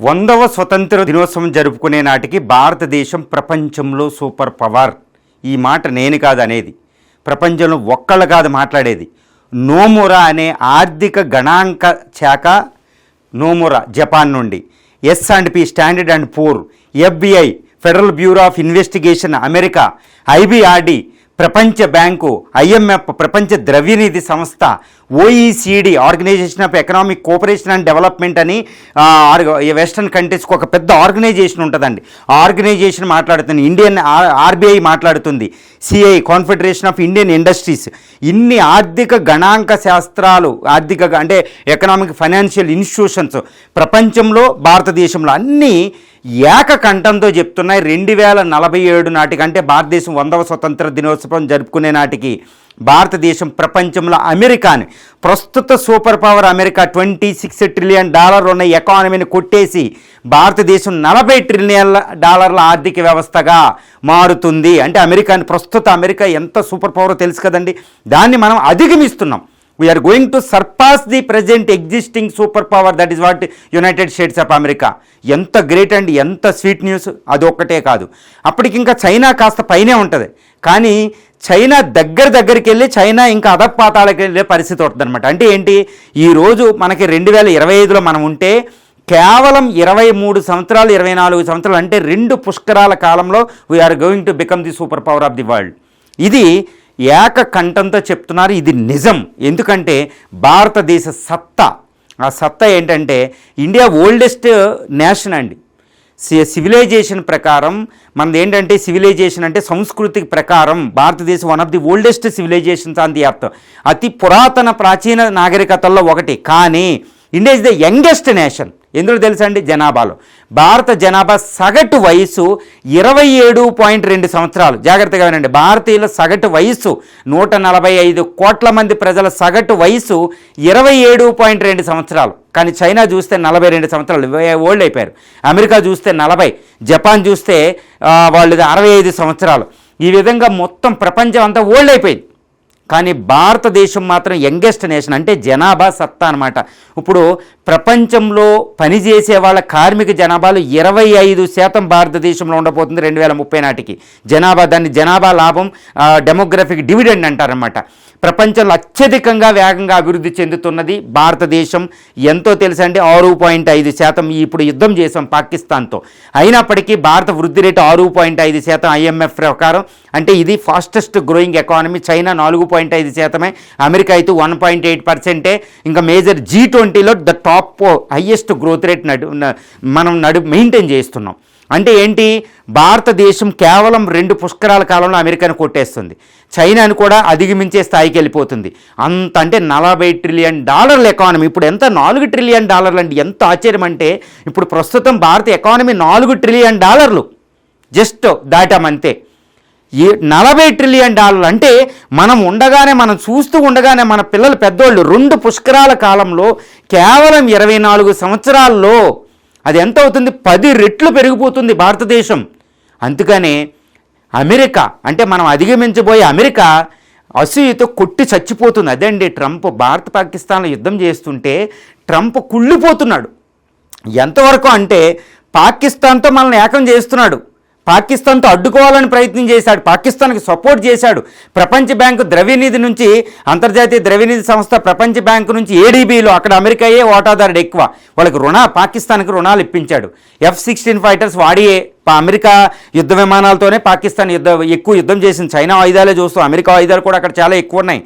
100వ స్వతంత్ర దినోత్సవం జరుపుకునే నాటికి భారతదేశం ప్రపంచంలో సూపర్ పవర్. ఈ మాట నేను కాదు అనేది, ప్రపంచంలో ఒక్కళ్ళు కాదు మాట్లాడేది. నోమురా అనే ఆర్థిక గణాంక శాఖ, నోమురా జపాన్ నుండి, S&P standard and poor, FBI federal bureau of investigation America, IBRD ప్రపంచ బ్యాంకు, IMF ప్రపంచ ద్రవ్యనిధి సంస్థ, OECD organization of economic cooperation and development అని వెస్టర్న్ కంట్రీస్కి ఒక పెద్ద ఆర్గనైజేషన్ ఉంటుందండి. ఆర్గనైజేషన్ మాట్లాడుతుంది, ఇండియన్ RBI మాట్లాడుతుంది, CI confederation of Indian industries. ఇన్ని ఆర్థిక గణాంక శాస్త్రాలు, ఆర్థిక అంటే ఎకనామిక్ ఫైనాన్షియల్ ఇన్స్టిట్యూషన్స్ ప్రపంచంలో, భారతదేశంలో అన్నీ ఏకకంఠంతో చెప్తున్నాయి 2047 నాటికి, అంటే భారతదేశం 100వ స్వతంత్ర దినోత్సవం జరుపుకునే నాటికి భారతదేశం ప్రపంచంలో అమెరికాని, ప్రస్తుత సూపర్ పవర్ అమెరికా $26 ట్రిలియన్ ఉన్న ఎకానమీని కొట్టేసి భారతదేశం $40 ట్రిలియన్ ఆర్థిక వ్యవస్థగా మారుతుంది. అంటే ప్రస్తుత అమెరికా ఎంత సూపర్ పవరో తెలుసు కదండి. దాన్ని మనం అధిగమిస్తున్నాం. We are going to surpass the present existing super power, that is what United States of America. ఎంత గ్రేట్ అండి, ఎంత స్వీట్ న్యూస్. అదొక్కటే కాదు, అప్పటికి ఇంకా చైనా కాస్త పైనే ఉంటుంది. కానీ చైనా దగ్గరికి వెళ్ళి చైనా ఇంకా అధపాతాళకి వెళ్ళే పరిస్థితి ఉంటుంది అనమాట. అంటే ఏంటి, ఈరోజు మనకి 2025లో మనం ఉంటే కేవలం 23 సంవత్సరాలు 24 సంవత్సరాలు, అంటే 2 పుష్కరాల కాలంలో we are going to become the super power of the world. ఇది ఏకకంఠంతో చెప్తున్నారు, ఇది నిజం. ఎందుకంటే భారతదేశ సత్తా, ఆ సత్తా ఏంటంటే ఇండియా ఓల్డెస్ట్ నేషన్ అండి. సివిలైజేషన్ ప్రకారం మనది ఏంటంటే, సివిలైజేషన్ అంటే సంస్కృతి ప్రకారం భారతదేశం one of the oldest civilisations on the earth. అతి పురాతన ప్రాచీన నాగరికతల్లో ఒకటి. కానీ India is the youngest nation. ఎందుకు తెలుసా అండి, జనాభాలో భారత జనాభా సగటు వయసు 27.2 సంవత్సరాలు. జాగ్రత్తగా వినండి, భారతీయుల సగటు వయసు 145 కోట్ల మంది ప్రజల సగటు వయసు 27.2 సంవత్సరాలు. కానీ చైనా చూస్తే 42 సంవత్సరాలు ఓల్డ్ అయిపోయారు. అమెరికా చూస్తే 40, జపాన్ చూస్తే వాళ్ళు 65 సంవత్సరాలు. ఈ విధంగా మొత్తం ప్రపంచం అంతా ఓల్డ్ అయిపోయింది. కానీ భారతదేశం మాత్రం యంగెస్ట్ నేషన్, అంటే జనాభా సత్తా అనమాట. ఇప్పుడు ప్రపంచంలో పనిచేసే వాళ్ళ కార్మిక జనాభాలో 25% భారతదేశంలో ఉండబోతుంది 2030 నాటికి జనాభా. దాన్ని జనాభా లాభం, డెమోగ్రఫిక్ డివిడెండ్ అంటారనమాట. ప్రపంచంలో అత్యధికంగా వేగంగా అభివృద్ధి చెందుతున్నది భారతదేశం. ఎంతో తెలుసా అండి, 6.5%. ఇప్పుడు యుద్ధం చేసాం పాకిస్తాన్తో, అయినప్పటికీ భారత వృద్ధి రేటు 6.5% IMF ప్రకారం. అంటే ఇది fastest growing economy. China 4.5%, America అయితే 1.8%. ఇంకా మేజర్ G20లో the top highest growth rate మనం మెయింటైన్ చేస్తున్నాం. అంటే ఏంటి, భారతదేశం కేవలం 2 పుష్కరాల కాలంలో అమెరికాను కొట్టేస్తుంది, చైనాను కూడా అధిగమించే స్థాయికి వెళ్ళిపోతుంది. అంత అంటే $40 ట్రిలియన్ ఎకానమీ. ఇప్పుడు ఎంత, $4 ట్రిలియన్ అండి. ఎంత ఆశ్చర్యం అంటే, ఇప్పుడు ప్రస్తుతం భారత ఎకానమీ $4 ట్రిలియన్ జస్ట్ దాటామంతే. ఈ $40 ట్రిలియన్ అంటే మనం చూస్తూ ఉండగానే మన పిల్లలు పెద్దోళ్ళు 2 పుష్కరాల కాలంలో కేవలం 24 సంవత్సరాల్లో అది ఎంత అవుతుంది, 10 రెట్లు పెరిగిపోతుంది భారతదేశం. అందుకనే అమెరికా, అంటే మనం అధిగమించబోయే అమెరికా అసూయతో కొట్టి చచ్చిపోతుంది. అదండి ట్రంప్. భారత్ పాకిస్తాన్లో యుద్ధం చేస్తుంటే ట్రంప్ కుళ్ళిపోతున్నాడు. ఎంతవరకు అంటే పాకిస్తాన్తో మనల్ని ఏకం చేస్తున్నాడు, పాకిస్తాన్తో అడ్డుకోవాలని ప్రయత్నం చేశాడు, పాకిస్తాన్కి సపోర్ట్ చేశాడు. ప్రపంచ బ్యాంకు ద్రవ్యనిధి నుంచి, అంతర్జాతీయ ద్రవ్యనిధి సంస్థ ప్రపంచ బ్యాంకు నుంచి ADBలో అక్కడ అమెరికాయే వాటాదారుడు ఎక్కువ. వాళ్ళకి పాకిస్తాన్కి రుణాలు ఇప్పించాడు. F-16 fighters వాడియే. అమెరికా యుద్ధ విమానాలతోనే పాకిస్తాన్ ఎక్కువ యుద్ధం చేసింది. చైనా ఆయుధాలే చూస్తూ అమెరికా ఆయుధాలు కూడా అక్కడ చాలా ఎక్కువ ఉన్నాయి.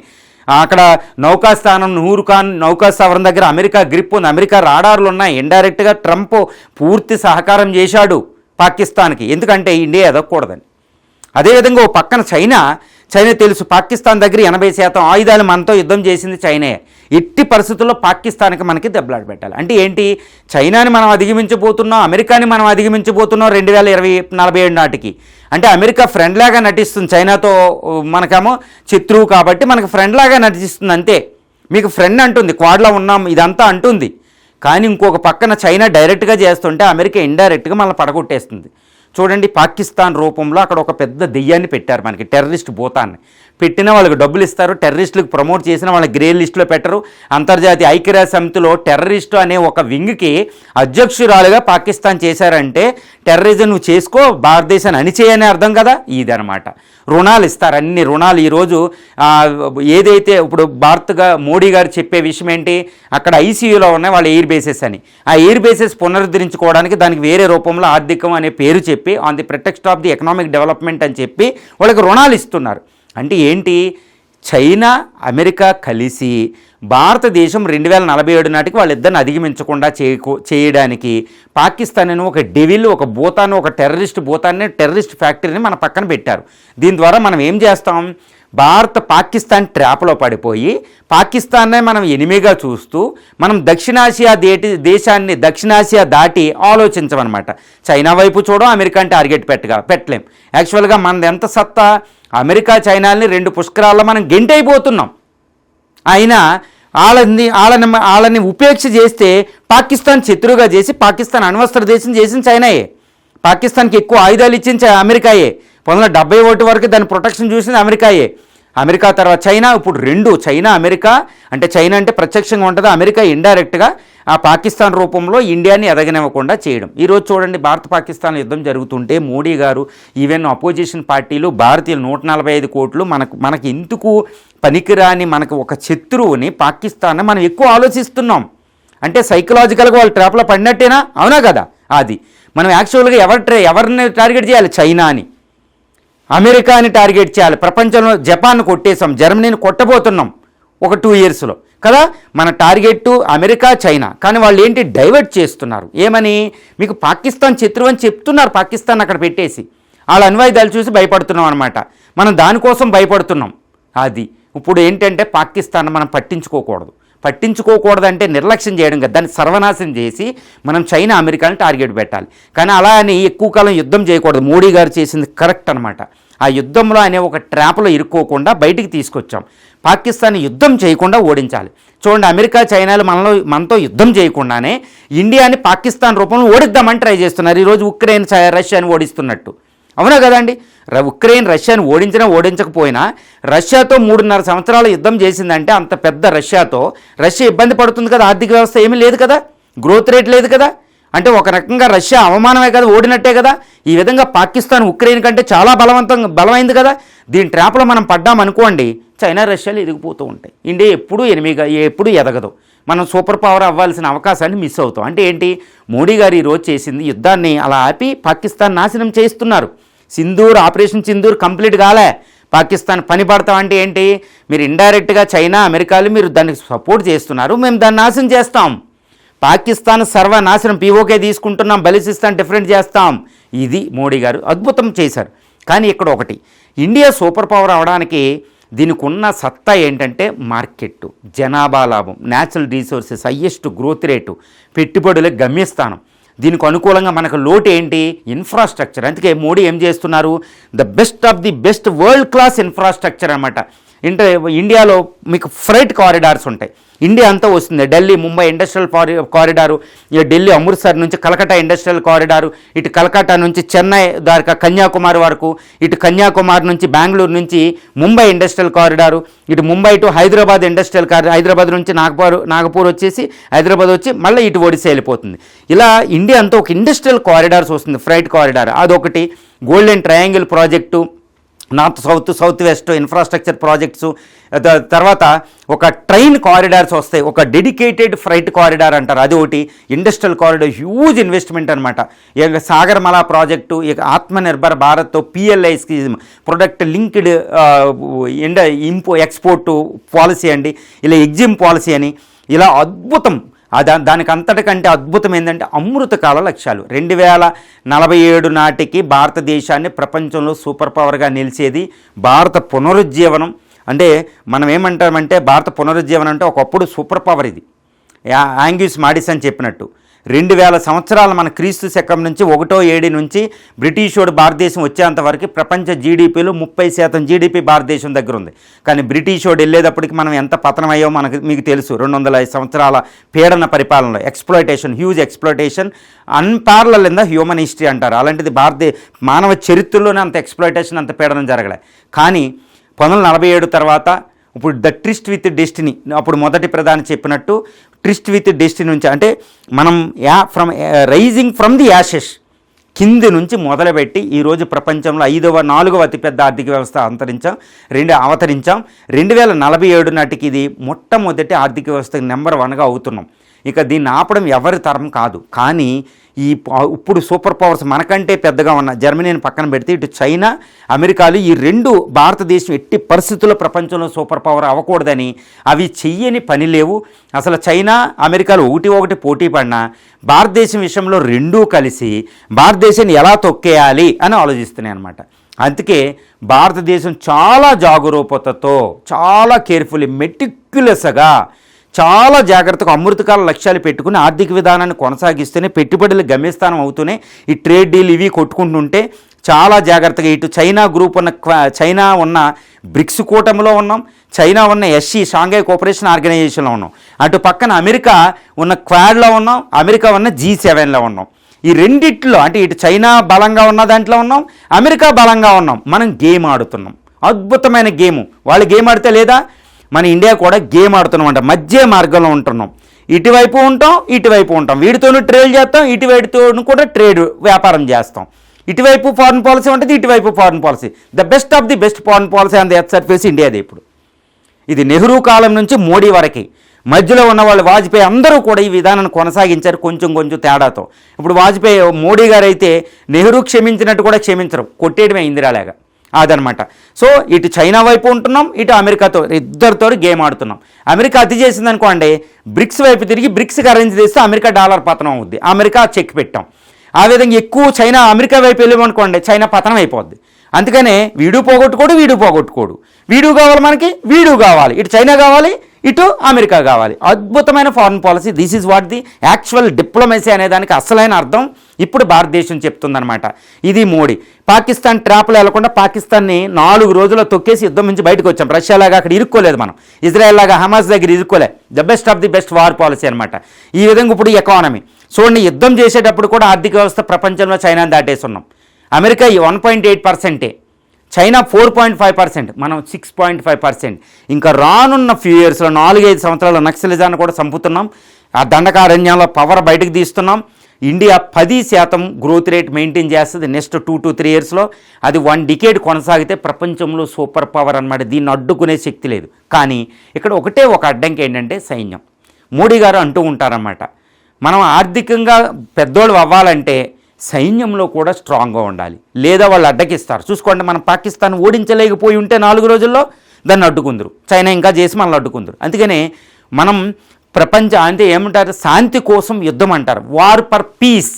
అక్కడ నౌకాస్థానం నూర్ఖాన్ నౌకాస్థావరం దగ్గర అమెరికా గ్రిప్ ఉంది, అమెరికా రాడార్లు ఉన్నాయి. ఇండైరెక్ట్గా ట్రంప్ పూర్తి సహకారం చేశాడు పాకిస్తాన్కి, ఎందుకంటే ఇండియా ఎదగకూడదని. అదేవిధంగా ఓ పక్కన చైనా తెలుసు, పాకిస్తాన్ దగ్గర 80% ఆయుధాలు మనతో యుద్ధం చేసింది చైనా. ఎట్టి పరిస్థితుల్లో పాకిస్తాన్కి మనకి దెబ్బలాట పెట్టాలి. అంటే ఏంటి, చైనాని మనం అధిగమించబోతున్నాం, అమెరికాని మనం అధిగమించబోతున్నాం 2047 నాటికి. అంటే అమెరికా ఫ్రెండ్ లాగా నటిస్తుంది, చైనాతో మనకేమో శత్రువు కాబట్టి మనకు ఫ్రెండ్ లాగా నటిస్తుంది అంతే. మీకు ఫ్రెండ్ అంటుంది, క్వాడ్లో ఉన్నాం ఇదంతా అంటుంది. కానీ ఇంకొక పక్కన చైనా డైరెక్ట్గా చేస్తుంటే అమెరికా ఇండైరెక్ట్గా మనల్ని పడగొట్టేస్తుంది. చూడండి, పాకిస్తాన్ రూపంలో అక్కడ ఒక పెద్ద దెయ్యాన్ని పెట్టారు మనకి, టెర్రరిస్ట్ భూతాన్ని పెట్టిన వాళ్ళకి డబ్బులు ఇస్తారు, టెర్రరిస్టులకు ప్రమోట్ చేసిన వాళ్ళకి గ్రే లిస్టులో పెట్టరు. అంతర్జాతీయ ఐక్యరాజ్య సమితిలో టెర్రరిస్టు అనే ఒక వింగ్కి అధ్యక్షురాలుగా పాకిస్తాన్ చేశారంటే టెర్రరిజం నువ్వు చేసుకో, భారతదేశాన్ని అణిచేయని అర్థం కదా. ఇదనమాట. రుణాలు ఇస్తారు, అన్ని రుణాలు. ఈరోజు ఏదైతే ఇప్పుడు భారత్గా మోడీ గారు చెప్పే విషయం ఏంటి, అక్కడ ఐసీయూలో ఉన్నాయి వాళ్ళ ఎయిర్ బేసెస్ అని. ఆ ఎయిర్ బేసెస్ పునరుద్ధరించుకోవడానికి దానికి వేరే రూపంలో ఆర్థికం అనే పేరు చెప్పి on the pretext of the economic development అని చెప్పి వాళ్ళకి రుణాలు ఇస్తున్నారు. అంటే ఏంటి, చైనా అమెరికా కలిసి భారతదేశం 2047 నాటికి వాళ్ళిద్దరిని అధిగమించకుండా చేయడానికి పాకిస్తాన్ అని ఒక డెవిల్, ఒక భూతాన్ని, ఒక టెర్రరిస్ట్ భూతాన్ని, టెర్రరిస్ట్ ఫ్యాక్టరీని మన పక్కన పెట్టారు. దీని ద్వారా మనం ఏం చేస్తాం, భారత్ పాకిస్తాన్ ట్రాప్లో పడిపోయి పాకిస్తాన్నే మనం ఎనిమిగా చూస్తూ మనం దక్షిణాసియా దక్షిణాసియా దాటి ఆలోచించమన్నమాట. చైనా వైపు చూడం, అమెరికాని టార్గెట్ పెట్టలేం. యాక్చువల్గా మనది ఎంత సత్తా, అమెరికా చైనాల్ని 2 పుష్కరాల్లో మనం గెంటైపోతున్నాం. అయినా వాళ్ళని ఉపేక్ష చేస్తే పాకిస్తాన్ శత్రువుగా చేసి పాకిస్తాన్ అణ్వస్త్ర దేశం చేసిన చైనాయే. పాకిస్తాన్కి ఎక్కువ ఆయుధాలు ఇచ్చింది అమెరికాయే. 1971 వరకు దాని ప్రొటెక్షన్ చూసింది అమెరికాయే. అమెరికా తర్వాత చైనా, ఇప్పుడు 2 చైనా అమెరికా. అంటే చైనా అంటే ప్రత్యక్షంగా ఉంటుంది, అమెరికా ఇండైరెక్ట్గా ఆ పాకిస్తాన్ రూపంలో ఇండియాని ఎదగనివ్వకుండా చేయడం. ఈరోజు చూడండి, భారత పాకిస్తాన్ యుద్ధం జరుగుతుంటే మోడీ గారు, ఈవెన్ అపోజిషన్ పార్టీలు, భారతీయులు 145 కోట్లు మనకి ఎందుకు పనికిరాని మనకు ఒక శత్రువుని పాకిస్తాన్ని మనం ఎక్కువ ఆలోచిస్తున్నాం. అంటే సైకలాజికల్గా వాళ్ళు ట్రాప్లో పడినట్టేనా? అవునా కదా. అది మనం యాక్చువల్గా ఎవరిని టార్గెట్ చేయాలి, చైనాని, అమెరికాని టార్గెట్ చేయాలి. ప్రపంచంలో జపాన్ను కొట్టేసాం, జర్మనీని కొట్టబోతున్నాం ఒక 2 ఇయర్స్లో కదా. మన టార్గెట్ అమెరికా, చైనా. కానీ వాళ్ళు ఏంటి, డైవర్ట్ చేస్తున్నారు. ఏమని, మీకు పాకిస్తాన్ శత్రువు అని చెప్తున్నారు, పాకిస్తాన్ అక్కడ పెట్టేసి వాళ్ళ అణ్వాయుధాలు చూసి భయపడుతున్నాం అనమాట. మనం దానికోసం భయపడుతున్నాం. అది ఇప్పుడు ఏంటంటే పాకిస్తాన్ మనం పట్టించుకోకూడదంటే నిర్లక్ష్యం చేయడం కదా, దాన్ని సర్వనాశనం చేసి మనం చైనా, అమెరికాని టార్గెట్ పెట్టాలి. కానీ అలా అని ఎక్కువ కాలం యుద్ధం చేయకూడదు. మోడీ గారు చేసింది కరెక్ట్ అనమాట. ఆ యుద్ధంలో అనే ఒక ట్రాప్లో ఇరుక్కోకుండా బయటికి తీసుకొచ్చాం. పాకిస్తాన్ యుద్ధం చేయకుండా ఓడించాలి. చూడండి, అమెరికా చైనాలు మనతో యుద్ధం చేయకుండానే ఇండియాని పాకిస్తాన్ రూపంలో ఓడిద్దామని ట్రై చేస్తున్నారు. ఈరోజు ఉక్రెయిన్ రష్యాని ఓడిస్తున్నట్టు. అవునా కదండి. ఉక్రెయిన్ రష్యాను ఓడించకపోయినా రష్యాతో 3.5 సంవత్సరాల యుద్ధం చేసిందంటే అంత పెద్ద రష్యాతో రష్యా ఇబ్బంది పడుతుంది కదా. ఆర్థిక వ్యవస్థ ఏమీ లేదు కదా, గ్రోత్ రేట్ లేదు కదా. అంటే ఒక రకంగా రష్యా అవమానమే కదా, ఓడినట్టే కదా. ఈ విధంగా పాకిస్తాన్ ఉక్రెయిన్ కంటే చాలా బలమైంది కదా. దీని ట్రాప్లో మనం పడ్డామనుకోండి, చైనా రష్యాలు ఎదిగిపోతూ ఉంటాయి. ఇండియా ఎప్పుడు ఎదగదు. మనం సూపర్ పవర్ అవ్వాల్సిన అవకాశాన్ని మిస్ అవుతాం. అంటే ఏంటి, మోడీ గారు ఈరోజు చేసింది యుద్ధాన్ని అలా ఆపి పాకిస్తాన్ నాశనం చేస్తున్నారు. ఆపరేషన్ సింధూర్ కంప్లీట్ కాలే. పాకిస్తాన్ పని పడతామంటే ఏంటి, మీరు ఇండైరెక్ట్గా చైనా, అమెరికాలు మీరు దానికి సపోర్ట్ చేస్తున్నారు, మేము దాన్ని నాశనం చేస్తాం. పాకిస్తాన్ సర్వనాశనం, పీఓకే తీసుకుంటున్నాం, బలిసిస్తాన్ డిఫరెంట్ చేస్తాం. ఇది మోడీ గారు అద్భుతం చేశారు. కానీ ఇక్కడ ఒకటి, ఇండియా సూపర్ పవర్ అవడానికి దీనికి ఉన్న సత్తా ఏంటంటే మార్కెట్, జనాభా లాభం, natural resources, highest growth rate, పెట్టుబడుల గమ్యస్థానం. దీనికి అనుకూలంగా మనకు లోటు ఏంటి, ఇన్ఫ్రాస్ట్రక్చర్. అందుకే మోడీ ఏం చేస్తున్నారు, the best of the best world class infrastructure అనమాట. ఇండియాలో మీకు ఫ్రైట్ కారిడార్స్ ఉంటాయి. ఇండియా అంతా వస్తుంది. ఢిల్లీ ముంబై ఇండస్ట్రియల్ కారిడారు, ఢిల్లీ అమృత్సర్ నుంచి కలకట్టా ఇండస్ట్రియల్ కారిడారు, ఇటు కలకట్టా నుంచి చెన్నై దాకా కన్యాకుమారి వరకు, ఇటు కన్యాకుమారి నుంచి బెంగళూరు నుంచి ముంబై ఇండస్ట్రియల్ కారిడారు, ఇటు Mumbai to Hyderabad industrial corridor, Hyderabad నుంచి నాగపూర్ వచ్చేసి హైదరాబాద్ వచ్చి మళ్ళీ ఇటు ఒడిశా వెళ్ళిపోతుంది. ఇలా ఇండియా అంతా ఒక ఇండస్ట్రియల్ కారిడార్స్ వస్తుంది, ఫ్రైట్ కారిడార్. అదొకటి. Golden triangle project, north south west infrastructure projects. తర్వాత ఒక ట్రైన్ కారిడార్స్ వస్తాయి, ఒక డెడికేటెడ్ ఫ్రైట్ కారిడార్ అంటారు, అది ఒకటి. ఇండస్ట్రియల్ కారిడార్ హ్యూజ్ ఇన్వెస్ట్మెంట్ అనమాట. ఇక సాగర్మాలా ప్రాజెక్టు, ఇక Atmanirbhar Bharat, PLI scheme, product linked export policy అండి, ఇలా ఎగ్జిమ్ పాలసీ అని, ఇలా అద్భుతం. దానికి అంతటికంటే అద్భుతం ఏంటంటే అమృతకాల లక్ష్యాలు. 2047 నాటికి భారతదేశాన్ని ప్రపంచంలో సూపర్ పవర్గా నిలిచేది భారత పునరుజ్జీవనం. అంటే మనం ఏమంటామంటే భారత పునరుజ్జీవనం అంటే ఒకప్పుడు సూపర్ పవర్ ఇది, యాంగ్యూస్ మాడిసన్ చెప్పినట్టు. 2000 సంవత్సరాల మన క్రీస్తు శకం నుంచి 1వ నుంచి బ్రిటిష్ వాడు భారతదేశం వచ్చేంత వరకు ప్రపంచ జీడిపిలో 30% జీడిపి భారతదేశం దగ్గర ఉంది. కానీ బ్రిటిష్ వాడు వెళ్ళేటప్పటికి మనం ఎంత పతనం అయ్యో మీకు తెలుసు. 205 సంవత్సరాల పీడన పరిపాలనలో exploitation, huge exploitation, unparalleled in the human history అంటారు. అలాంటిది మానవ చరిత్రలోనే అంత ఎక్స్ప్లోయిటేషన్, అంత పీడనం జరగలే. కానీ 1947 తర్వాత ఇప్పుడు ద ట్రిస్ట్ విత్ డెస్టినీ, అప్పుడు మొదటి ప్రధాని చెప్పినట్టు ట్రిస్ట్ విత్ డెస్టినీ నుంచి, అంటే మనం రైజింగ్ ఫ్రమ్ ది యాషెస్ కింది నుంచి మొదలుపెట్టి ఈరోజు ప్రపంచంలో 4వ అతిపెద్ద ఆర్థిక వ్యవస్థ అవతరించాం. 2047 నాటికి ఇది మొట్టమొదటి ఆర్థిక వ్యవస్థ నెంబర్ 1గా అవుతున్నాం. ఇక దీన్ని ఆపడం ఎవరి తరం కాదు. కానీ ఇప్పుడు సూపర్ పవర్స్ మనకంటే పెద్దగా ఉన్న జర్మనీని పక్కన పెడితే ఇటు చైనా, అమెరికాలు, ఈ రెండు భారతదేశం ఎట్టి పరిస్థితుల్లో ప్రపంచంలో సూపర్ పవర్ అవ్వకూడదని అవి చెయ్యని పని లేవు. అసలు చైనా, అమెరికాలు ఒకటి పోటీ పడినా భారతదేశం విషయంలో రెండూ కలిసి భారతదేశాన్ని ఎలా తొక్కేయాలి అని ఆలోచిస్తున్నాయి అన్నమాట. అందుకే భారతదేశం చాలా జాగరూకతతో, చాలా కేర్ఫుల్లీ, మెటిక్యులస్గా, చాలా జాగ్రత్తగా అమృతకాల లక్ష్యాలు పెట్టుకుని ఆర్థిక విధానాన్ని కొనసాగిస్తూనే పెట్టుబడులు గమ్యస్థానం అవుతూనే ఈ ట్రేడ్ డీల్ ఇవి కొట్టుకుంటుంటే చాలా జాగ్రత్తగా ఇటు చైనా ఉన్న బ్రిక్స్ కూటమిలో ఉన్నాం, చైనా ఉన్న ఎస్సీ షాంఘై కోఆపరేషన్ ఆర్గనైజేషన్లో ఉన్నాం, అటు పక్కన అమెరికా ఉన్న క్వాడ్లో ఉన్నాం, అమెరికా ఉన్న G7లో ఉన్నాం. ఈ రెండిట్లో అంటే ఇటు చైనా బలంగా ఉన్న దాంట్లో ఉన్నాం, అమెరికా బలంగా ఉన్నాం. మనం గేమ్ ఆడుతున్నాం, అద్భుతమైన గేము. వాళ్ళు గేమ్ ఆడితే లేదా, మన ఇండియా కూడా గేమ్ ఆడుతున్నాం. మధ్య మార్గంలో ఉంటున్నాం. ఇటువైపు ఉంటాం, వీడితోనూ ట్రేడ్ చేస్తాం, ఇటువైపుతోనూ కూడా వ్యాపారం చేస్తాం. ఇటువైపు ఫారెన్ పాలసీ ఉంటుంది, ఇటువైపు foreign policy. The best of the best foreign policy on the earth surface ఇండియాది. ఇప్పుడు ఇది నెహ్రూ కాలం నుంచి మోడీ వరకు, మధ్యలో ఉన్న వాళ్ళు వాజ్పేయి అందరూ కూడా ఈ విధానాన్ని కొనసాగించారు కొంచెం తేడాతో. ఇప్పుడు మోడీ గారు అయితే నెహ్రూ క్షమించినట్టు కూడా క్షమించరు, కొట్టేయడమే ఇందిరాలాగా. అదనమాట. సో ఇటు చైనా వైపు ఉంటున్నాం, ఇటు అమెరికాతో ఇద్దరితో గేమ్ ఆడుతున్నాం. అమెరికా అతి చేసింది అనుకోండి, బ్రిక్స్ వైపు తిరిగి బ్రిక్స్కి అరేంజ్ చేస్తే అమెరికా డాలర్ పతనం అవుద్ది, అమెరికా చెక్ పెట్టాం. ఆ విధంగా ఎక్కువ చైనా అమెరికా వైపు వెళ్ళామనుకోండి, చైనా పతనం అయిపోద్ది. అందుకనే వీడు పోగొట్టుకోడు, వీడు కావాలి మనకి, వీడు కావాలి, ఇటు చైనా కావాలి, ఇటు అమెరికా కావాలి. అద్భుతమైన foreign policy. This is what the actual diplomacy అనేదానికి అసలైన అర్థం ఇప్పుడు భారతదేశం చెప్తుందనమాట. ఇది మోడీ. పాకిస్తాన్ ట్రాప్లో వెళ్లకుండా పాకిస్తాన్ని 4 రోజుల్లో తొక్కేసి యుద్ధం నుంచి బయటకు వచ్చాం. రష్యాలాగా అక్కడ ఇరుక్కోలేదు మనం, ఇజ్రాయెల్ లాగా హమాస్ దగ్గర ఇరుక్కోలే. The best of the best war policy అనమాట. ఈ విధంగా ఇప్పుడు ఎకానమీ చూడండి, యుద్ధం చేసేటప్పుడు కూడా ఆర్థిక వ్యవస్థ ప్రపంచంలో చైనాని దాటేస్తున్నాం. అమెరికా 1.8%, చైనా 4.5%, మనం 6.5%. ఇంకా రానున్న ఫ్యూ ఇయర్స్లో 4-5 సంవత్సరాల నక్సలిజాన్ని కూడా చంపుతున్నాం. ఆ దండకారణ్యంలో పవర్ బయటకు తీస్తున్నాం. ఇండియా 10% గ్రోత్ రేట్ మెయింటైన్ చేస్తుంది నెక్స్ట్ 2 to 3 ఇయర్స్లో. అది 1 డికేడ్ కొనసాగితే ప్రపంచంలో సూపర్ పవర్ అనమాట. దీన్ని అడ్డుకునే శక్తి లేదు. కానీ ఇక్కడ ఒక అడ్డంకి ఏంటంటే సైన్యం. మోడీ గారు అంటూ ఉంటారన్నమాట, మనం ఆర్థికంగా పెద్దోళ్ళు అవ్వాలంటే సైన్యంలో కూడా స్ట్రాంగ్గా ఉండాలి, లేదా వాళ్ళు అడ్డకిస్తారు. చూసుకోండి, మనం పాకిస్తాన్ ఓడించలేకపోయి ఉంటే 4 రోజుల్లో దాన్ని అడ్డుకుందరు, చైనా ఇంకా చేసి మనల్ని అడ్డుకుందరు. అందుకనే మనం అంటే ఏమంటారు, శాంతి కోసం యుద్ధం అంటారు, వార్ ఫర్ పీస్.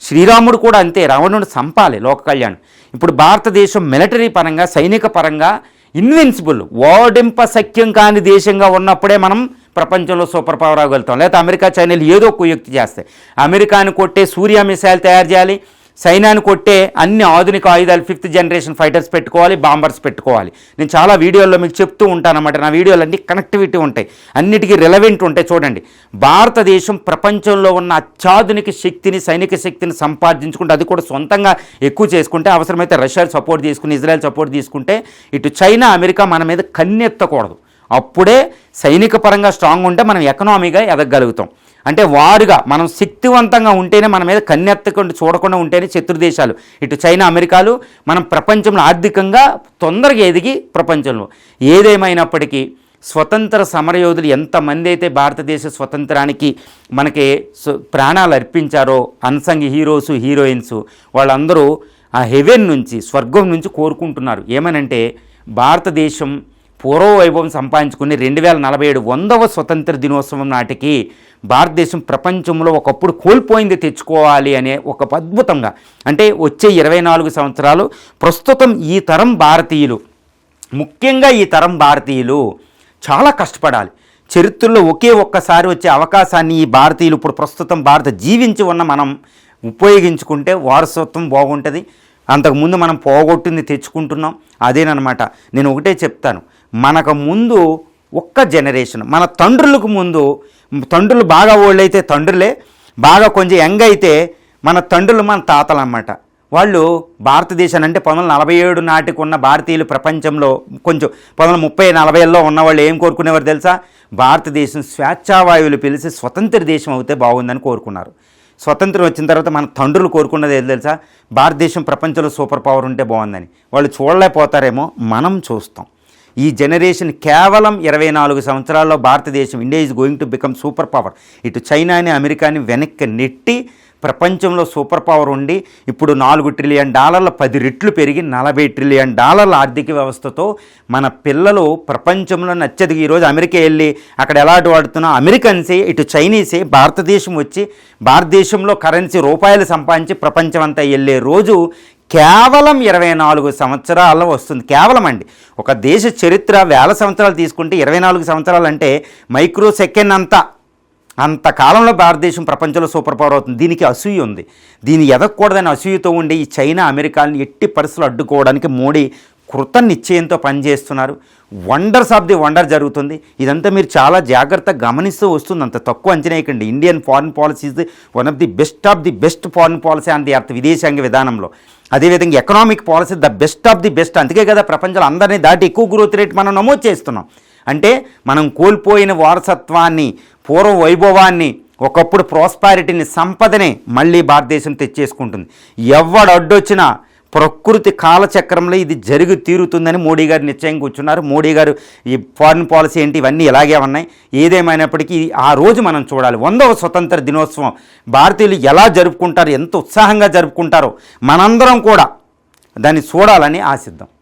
శ్రీరాముడు కూడా అంతే, రావణుడు చంపాలి, లోక కళ్యాణం. ఇప్పుడు భారతదేశం మిలిటరీ పరంగా, సైనిక పరంగా ఇన్విన్సిబుల్, ఓడింప సఖ్యం కాని దేశంగా ఉన్నప్పుడే మనం ప్రపంచంలో సూపర్ పవర్ అవ్వగలుగుతాం. లేకపోతే అమెరికా, చైనాలు ఏదో కుయుక్తి చేస్తాయి. అమెరికాను కొట్టే సూర్య మిసైల్ తయారు చేయాలి, చైనాను కొట్టే అన్ని ఆధునిక ఆయుధాలు 5th జనరేషన్ ఫైటర్స్ పెట్టుకోవాలి, బాంబర్స్ పెట్టుకోవాలి. నేను చాలా వీడియోల్లో మీకు చెప్తూ ఉంటానన్నమాట. నా వీడియోలు అన్నీ కనెక్టివిటీ ఉంటాయి, అన్నిటికీ రిలవెంట్ ఉంటాయి. చూడండి, భారతదేశం ప్రపంచంలో ఉన్న అత్యాధునిక శక్తిని, సైనిక శక్తిని సంపాదించుకుంటే, అది కూడా సొంతంగా ఎక్కువ చేసుకుంటే, అవసరమైతే రష్యా సపోర్ట్ తీసుకుని, ఇజ్రాయెల్ సపోర్ట్ తీసుకుంటే, ఇటు చైనా, అమెరికా మన మీద కన్నెత్తకూడదు. అప్పుడే సైనిక పరంగా స్ట్రాంగ్ ఉంటే మనం ఎకనామీగా ఎదగలుగుతాం. అంటే వారుగా మనం శక్తివంతంగా ఉంటేనే, మన మీద కన్నెత్తకుండా చూడకుండా ఉంటేనే శత్రుదేశాలు ఇటు చైనా, అమెరికాలు మనం ప్రపంచంలో ఆర్థికంగా తొందరగా ఎదిగి ప్రపంచంలో. ఏదేమైనప్పటికీ స్వతంత్ర సమరయోధులు ఎంతమంది అయితే భారతదేశ స్వతంత్రానికి మనకి ప్రాణాలు అర్పించారో, అన్సంగ్ హీరోస్, హీరోయిన్స్, వాళ్ళందరూ ఆ హెవెన్ నుంచి, స్వర్గం నుంచి కోరుకుంటున్నారు. ఏమనంటే భారతదేశం పూర్వవైభవం సంపాదించుకుని 2047 100వ స్వతంత్ర దినోత్సవం నాటికి భారతదేశం ప్రపంచంలో ఒకప్పుడు కోల్పోయింది తెచ్చుకోవాలి అనే ఒక అద్భుతంగా, అంటే వచ్చే 24 సంవత్సరాలు ప్రస్తుతం ఈ తరం భారతీయులు, ముఖ్యంగా ఈ తరం భారతీయులు చాలా కష్టపడాలి. చరిత్రలో ఒకే ఒక్కసారి వచ్చే అవకాశాన్ని ఈ భారతీయులు ఇప్పుడు ప్రస్తుతం భారత జీవించి ఉన్న మనం ఉపయోగించుకుంటే వారసత్వం బాగుంటుంది. అంతకుముందు మనం పోగొట్టింది తెచ్చుకుంటున్నాం. అదేనమాట. నేను ఒకటే చెప్తాను, మనకు ముందు ఒక్క జనరేషన్, మన తండ్రులకు ముందు, తండ్రులు బాగా ఓల్డ్ అయితే తండ్రులే, బాగా కొంచెం యంగ్ అయితే మన తండ్రులు మన తాతలు అన్నమాట. వాళ్ళు భారతదేశాన్ని అంటే 1947 నాటికి ఉన్న భారతీయులు ప్రపంచంలో కొంచెం 1930-40లో ఉన్నవాళ్ళు ఏం కోరుకునేవారు తెలుసా? భారతదేశం స్వేచ్ఛావాయువులు పిలిచి స్వతంత్ర దేశం అవుతే బాగుందని కోరుకున్నారు. స్వతంత్రం వచ్చిన తర్వాత మన తండ్రులు కోరుకున్నది ఏది తెలుసా? భారతదేశం ప్రపంచంలో సూపర్ పవర్ ఉంటే బాగుందని. వాళ్ళు చూడలేకపోతారేమో, మనం చూస్తాం. ఈ జనరేషన్ కేవలం 24 సంవత్సరాల్లో భారతదేశం, India is going to become super power. ఇటు చైనాని అమెరికాని వెనక్కి నెట్టి ప్రపంచంలో సూపర్ పవర్ ఉండి ఇప్పుడు $4 ట్రిలియన్ 10 రెట్లు పెరిగి $40 ట్రిలియన్ ఆర్థిక వ్యవస్థతో మన పిల్లలు ప్రపంచంలో అత్యధిక. ఈరోజు అమెరికా వెళ్ళి అక్కడ ఎలాంటి వాడుతున్నా అమెరికన్సే, ఇటు చైనీసే భారతదేశం వచ్చి భారతదేశంలో కరెన్సీ రూపాయలు సంపాదించి ప్రపంచం అంతా వెళ్ళే రోజు కేవలం 24 సంవత్సరాల్లో వస్తుంది. కేవలం అండి. ఒక దేశ చరిత్ర 1000 సంవత్సరాలు తీసుకుంటే 24 సంవత్సరాలు అంటే మైక్రో సెకండ్ అంత కాలంలో భారతదేశం ప్రపంచంలో సూపర్ పవర్ అవుతుంది. దీనికి అసూయ ఉంది. దీన్ని ఎదగకూడదని అసూయతో ఉండి ఈ చైనా అమెరికాని ఎట్టి పరిస్థితులు అడ్డుకోవడానికి మోడీ కృత నిశ్చయంతో పనిచేస్తున్నారు. వండర్స్ ఆఫ్ ది వండర్ జరుగుతుంది. ఇదంతా మీరు చాలా జాగ్రత్తగా గమనిస్తూ వస్తుంది. అంత తక్కువ అంచనా వేయకండి. Indian foreign policy is one of the best foreign policy and the అర్థ విదేశాంగ విధానంలో. అదేవిధంగా economic policy the best of the best. అందుకే కదా ప్రపంచంలో అందరినీ దాటి ఎక్కువ గ్రోత్ రేట్ మనం నమోదు చేస్తున్నాం. అంటే మనం కోల్పోయిన వారసత్వాన్ని, పూర్వ వైభవాన్ని, ఒకప్పుడు ప్రాస్పారిటీని, సంపదనే మళ్ళీ భారతదేశం తెచ్చేసుకుంటుంది. ఎవడు అడ్డొచ్చినా ప్రకృతి కాలచక్రంలో ఇది జరిగి తీరుతుందని మోడీ గారు నిశ్చయం కూర్చున్నారు. మోడీ గారు ఈ ఫారిన్ పాలసీ ఏంటి ఇవన్నీ ఇలాగే ఉన్నాయి. ఏదేమైనప్పటికీ ఆ రోజు మనం చూడాలి. 100వ స్వతంత్ర దినోత్సవం భారతీయులు ఎలా జరుపుకుంటారు, ఎంత ఉత్సాహంగా జరుపుకుంటారో మనందరం కూడా దాన్ని చూడాలని ఆశిద్దాం.